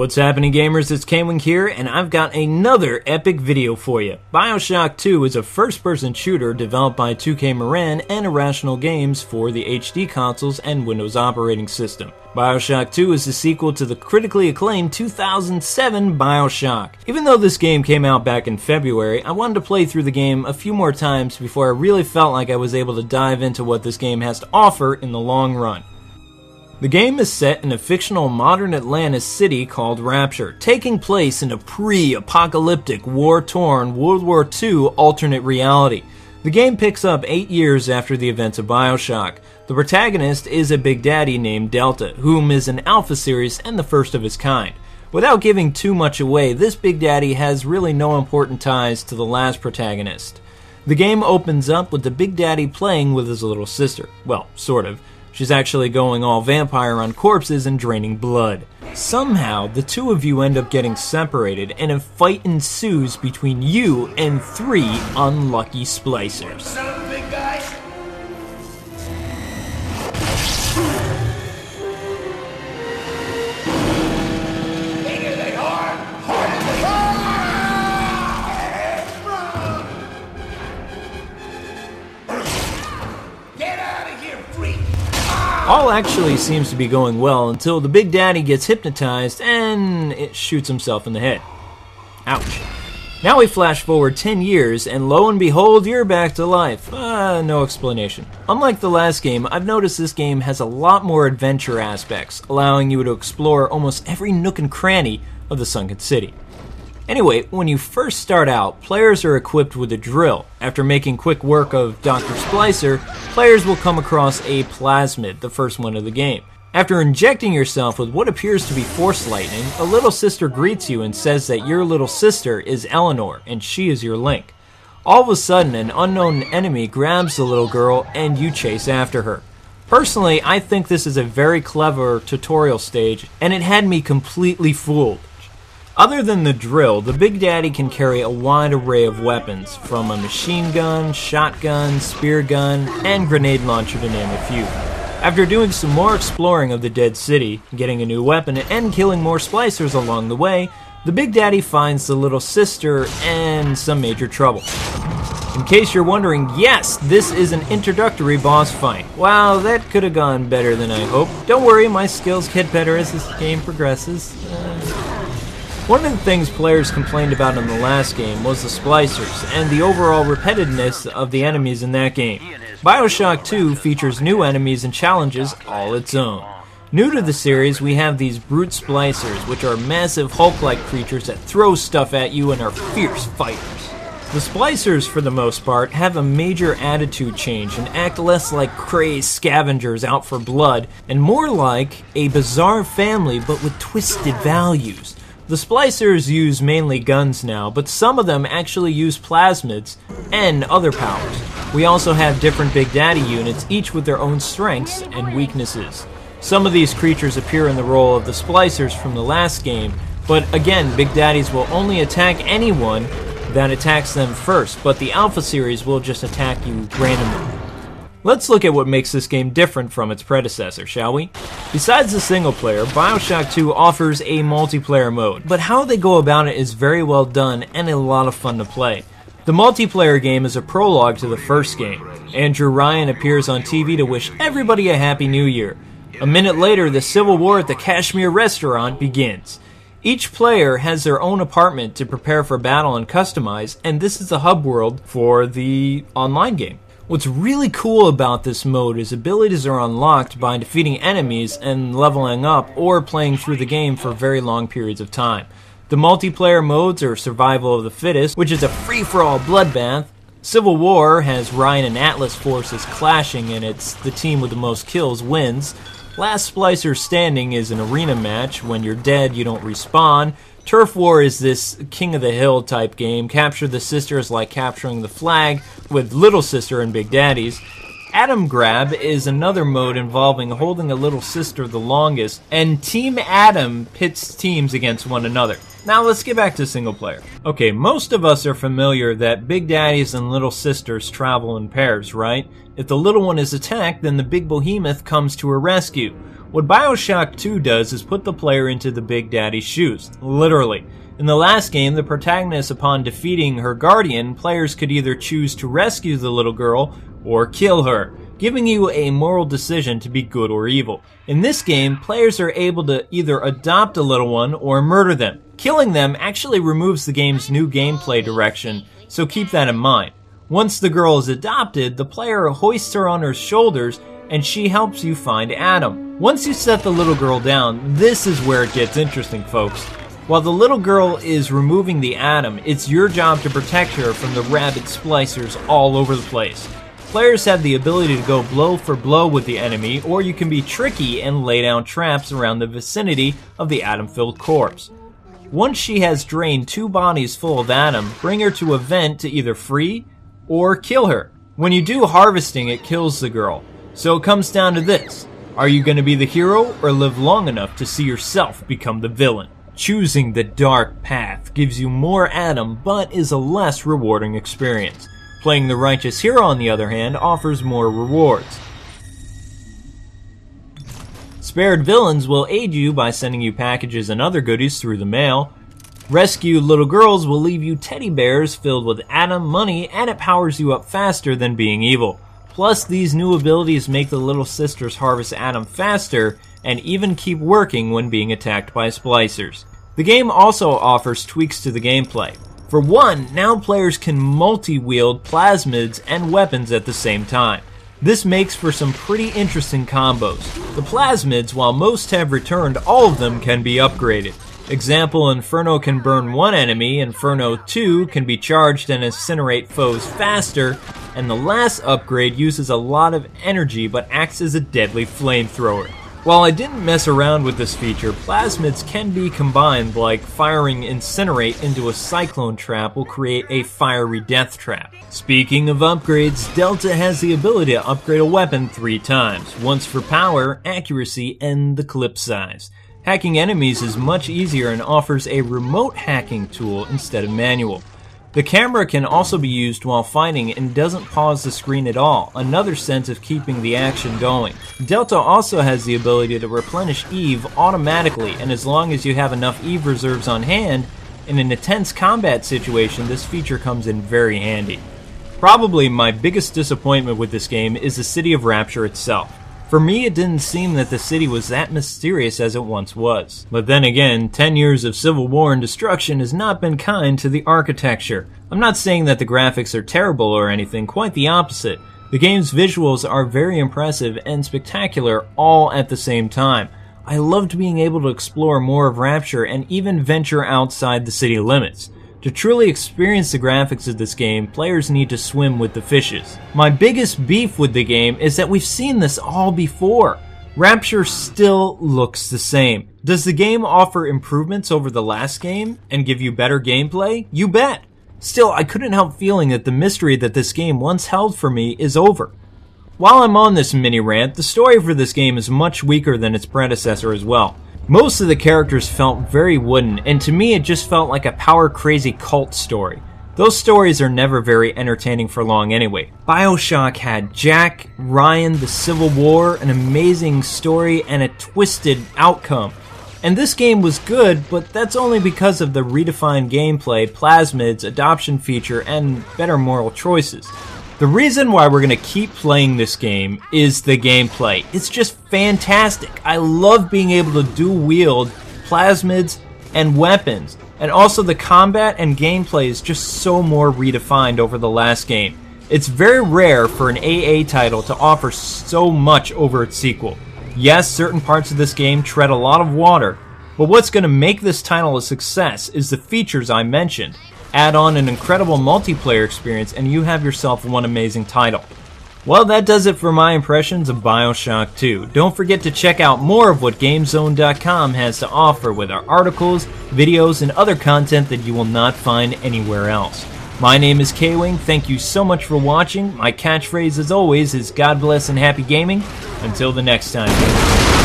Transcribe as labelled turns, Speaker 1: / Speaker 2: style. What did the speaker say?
Speaker 1: What's happening, gamers? It's Kwing here, and I've got another epic video for you. BioShock 2 is a first-person shooter developed by 2K Marin and Irrational Games for the HD consoles and Windows operating system. BioShock 2 is the sequel to the critically acclaimed 2007 BioShock. Even though this game came out back in February, I wanted to play through the game a few more times before I really felt like I was able to dive into what this game has to offer in the long run. The game is set in a fictional modern Atlantis city called Rapture, taking place in a pre-apocalyptic, war-torn World War II alternate reality. The game picks up 8 years after the events of BioShock. The protagonist is a Big Daddy named Delta, whom is an Alpha series and the first of his kind. Without giving too much away, this Big Daddy has really no important ties to the last protagonist. The game opens up with the Big Daddy playing with his little sister. Well, sort of. She's actually going all vampire on corpses and draining blood. Somehow, the two of you end up getting separated, and a fight ensues between you and 3 unlucky splicers.
Speaker 2: Son of a big guy. Big as they are, hard as they are. Get out of here, freak!
Speaker 1: All actually seems to be going well until the Big Daddy gets hypnotized and it shoots himself in the head. Ouch. Now we flash forward 10 years and lo and behold, you're back to life. No explanation. Unlike the last game, I've noticed this game has a lot more adventure aspects, allowing you to explore almost every nook and cranny of the sunken city. Anyway, when you first start out, players are equipped with a drill. After making quick work of Dr. Splicer, players will come across a plasmid, the first one of the game. After injecting yourself with what appears to be force lightning, a little sister greets you and says that your little sister is Eleanor, and she is your link. All of a sudden, an unknown enemy grabs the little girl and you chase after her. Personally, I think this is a very clever tutorial stage, and it had me completely fooled. Other than the drill, the Big Daddy can carry a wide array of weapons, from a machine gun, shotgun, spear gun, and grenade launcher to name a few. After doing some more exploring of the dead city, getting a new weapon, and killing more splicers along the way, the Big Daddy finds the little sister and some major trouble. In case you're wondering, yes, this is an introductory boss fight. Wow, that could have gone better than I hoped. Don't worry, my skills get better as this game progresses. One of the things players complained about in the last game was the splicers, and the overall repetitiveness of the enemies in that game. BioShock 2 features new enemies and challenges all its own. New to the series, we have these brute splicers, which are massive Hulk-like creatures that throw stuff at you and are fierce fighters. The splicers, for the most part, have a major attitude change and act less like crazed scavengers out for blood, and more like a bizarre family but with twisted values. The splicers use mainly guns now, but some of them actually use plasmids and other powers. We also have different Big Daddy units, each with their own strengths and weaknesses. Some of these creatures appear in the role of the splicers from the last game, but again, Big Daddies will only attack anyone that attacks them first, but the Alpha series will just attack you randomly. Let's look at what makes this game different from its predecessor, shall we? Besides the single player, BioShock 2 offers a multiplayer mode, but how they go about it is very well done and a lot of fun to play. The multiplayer game is a prologue to the first game. Andrew Ryan appears on TV to wish everybody a Happy New Year. A minute later, the civil war at the Kashmir restaurant begins. Each player has their own apartment to prepare for battle and customize, and this is the hub world for the online game. What's really cool about this mode is abilities are unlocked by defeating enemies and leveling up or playing through the game for very long periods of time. The multiplayer modes are Survival of the Fittest, which is a free-for-all bloodbath. Civil War has Ryan and Atlas forces clashing, and it's the team with the most kills wins. Last Splicer Standing is an arena match. When you're dead, you don't respawn. Turf War is this King of the Hill type game. Capture the Sister is like capturing the flag, with Little Sister and Big Daddies. Atom Grab is another mode involving holding a little sister the longest, and Team Atom pits teams against one another. Now let's get back to single player. Okay, most of us are familiar that Big Daddies and Little Sisters travel in pairs, right? If the little one is attacked, then the big behemoth comes to her rescue. What BioShock 2 does is put the player into the Big Daddy's shoes, literally. In the last game, the protagonist, upon defeating her guardian, players could either choose to rescue the little girl or kill her, giving you a moral decision to be good or evil. In this game, players are able to either adopt a little one or murder them. Killing them actually removes the game's new gameplay direction, so keep that in mind. Once the girl is adopted, the player hoists her on her shoulders and she helps you find Adam. Once you set the little girl down, this is where it gets interesting, folks. While the little girl is removing the Adam, it's your job to protect her from the rabid splicers all over the place. Players have the ability to go blow for blow with the enemy, or you can be tricky and lay down traps around the vicinity of the Adam-filled corpse. Once she has drained 2 bodies full of Adam, bring her to a vent to either free or kill her. When you do harvesting, it kills the girl. So it comes down to this: are you going to be the hero or live long enough to see yourself become the villain? Choosing the dark path gives you more Adam, but is a less rewarding experience. Playing the righteous hero, on the other hand, offers more rewards. Spared villains will aid you by sending you packages and other goodies through the mail. Rescued little girls will leave you teddy bears filled with Adam money, and it powers you up faster than being evil. Plus, these new abilities make the little sisters harvest Adam faster and even keep working when being attacked by splicers. The game also offers tweaks to the gameplay. For one, now players can multi-wield plasmids and weapons at the same time. This makes for some pretty interesting combos. The plasmids, while most have returned, all of them can be upgraded. Example, Inferno can burn one enemy, Inferno 2 can be charged and incinerate foes faster, and the last upgrade uses a lot of energy but acts as a deadly flamethrower. While I didn't mess around with this feature, plasmids can be combined, like firing Incinerate into a cyclone trap will create a fiery death trap. Speaking of upgrades, Delta has the ability to upgrade a weapon 3 times, once for power, accuracy, and the clip size. Hacking enemies is much easier and offers a remote hacking tool instead of manual. The camera can also be used while fighting and doesn't pause the screen at all, another sense of keeping the action going. Delta also has the ability to replenish Eve automatically, and as long as you have enough Eve reserves on hand, in an intense combat situation, this feature comes in very handy. Probably my biggest disappointment with this game is the city of Rapture itself. For me, it didn't seem that the city was that mysterious as it once was. But then again, 10 years of civil war and destruction has not been kind to the architecture. I'm not saying that the graphics are terrible or anything, quite the opposite. The game's visuals are very impressive and spectacular all at the same time. I loved being able to explore more of Rapture and even venture outside the city limits. To truly experience the graphics of this game, players need to swim with the fishes. My biggest beef with the game is that we've seen this all before. Rapture still looks the same. Does the game offer improvements over the last game and give you better gameplay? You bet. Still, I couldn't help feeling that the mystery that this game once held for me is over. While I'm on this mini rant, the story for this game is much weaker than its predecessor as well. Most of the characters felt very wooden, and to me it just felt like a power-crazy cult story. Those stories are never very entertaining for long anyway. BioShock had Jack, Ryan, the Civil War, an amazing story, and a twisted outcome. And this game was good, but that's only because of the redefined gameplay, plasmids, adoption feature, and better moral choices. The reason why we're going to keep playing this game is the gameplay. It's just fantastic. I love being able to dual-wield plasmids and weapons. And also the combat and gameplay is just so more redefined over the last game. It's very rare for an AA title to offer so much over its sequel. Yes, certain parts of this game tread a lot of water, but what's going to make this title a success is the features I mentioned. Add on an incredible multiplayer experience and you have yourself one amazing title. Well, that does it for my impressions of BioShock 2. Don't forget to check out more of what GameZone.com has to offer with our articles, videos, and other content that you will not find anywhere else. My name is K-Wing, thank you so much for watching. My catchphrase as always is God bless and happy gaming. Until the next time.